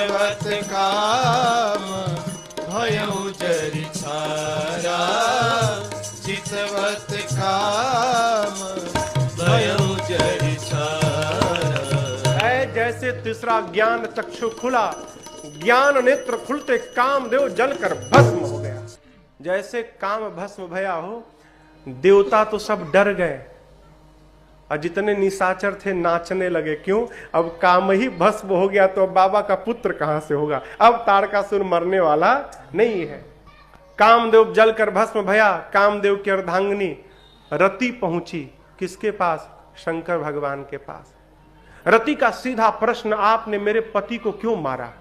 चितवत काम भयउ जरि छारा, चितवत काम भयउ जरि छारा। जैसे तीसरा ज्ञान चक्षु खुला, ज्ञान नेत्र खुलते कामदेव जलकर भस्म हो गया। जैसे काम भस्म भया हो, देवता तो सब डर गए और जितने निशाचर थे नाचने लगे। क्यों? अब काम ही भस्म हो गया तो अब बाबा का पुत्र कहां से होगा? अब तारकासुर मरने वाला नहीं है। कामदेव जलकर भस्म भया। कामदेव की अर्धांगिनी रति पहुंची किसके पास? शंकर भगवान के पास। रति का सीधा प्रश्न, आपने मेरे पति को क्यों मारा?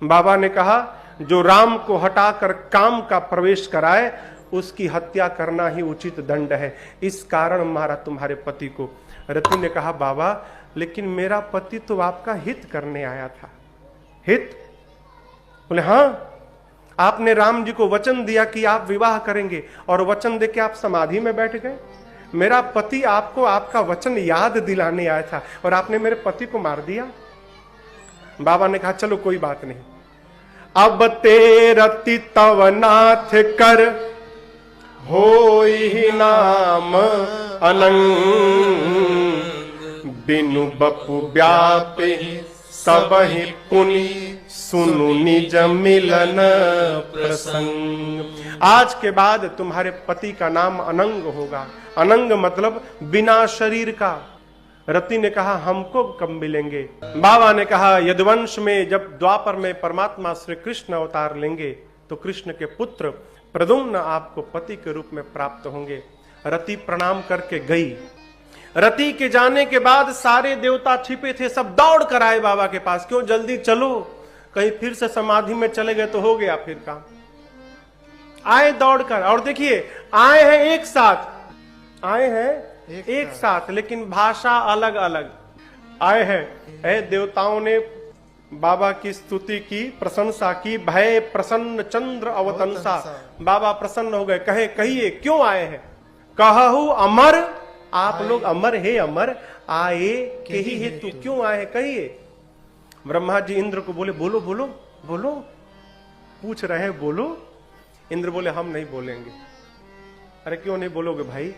बाबा ने कहा, जो राम को हटाकर काम का प्रवेश कराए उसकी हत्या करना ही उचित दंड है, इस कारण मारा तुम्हारे पति को। रति ने कहा, बाबा लेकिन मेरा पति तो आपका हित करने आया था। हित? बोले हां, आपने राम जी को वचन दिया कि आप विवाह करेंगे और वचन देके आप समाधि में बैठ गए। मेरा पति आपको आपका वचन याद दिलाने आया था और आपने मेरे पति को मार दिया। बाबा ने कहा, चलो कोई बात नहीं, अब ते रति तव नाथ कर होई नाम अनंग, बिनु बपु व्यापी सबहि पुनि सुनु निज मिलन प्रसंग। आज के बाद तुम्हारे पति का नाम अनंग होगा। अनंग मतलब बिना शरीर का। रति ने कहा, हमको कब मिलेंगे? बाबा ने कहा, यदुवंश में जब द्वापर में परमात्मा श्री कृष्ण अवतार लेंगे तो कृष्ण के पुत्र प्रद्युम्न आपको पति के रूप में प्राप्त होंगे। रति प्रणाम करके गई। रति के जाने के बाद सारे देवता छिपे थे, सब दौड़ कर आए बाबा के पास। क्यों? जल्दी चलो, कहीं फिर से समाधि में चले गए तो हो गया फिर काम। आए दौड़कर, और देखिए आए हैं एक साथ, आए हैं एक साथ, लेकिन भाषा अलग अलग आए हैं। देवताओं ने बाबा की स्तुति की, प्रशंसा की। भय प्रसन्न चंद्र अवतंसा, बाबा प्रसन्न हो गए। कहे, कहिए क्यों आए हैं? कहु अमर, आप लोग अमर है, अमर आए के ही हेतु क्यों आए हैं? कहिए। ब्रह्मा जी इंद्र को बोले, बोलो बोलो बोलो, पूछ रहे हैं बोलो। इंद्र बोले, हम नहीं बोलेंगे। अरे क्यों नहीं बोलोगे भाई?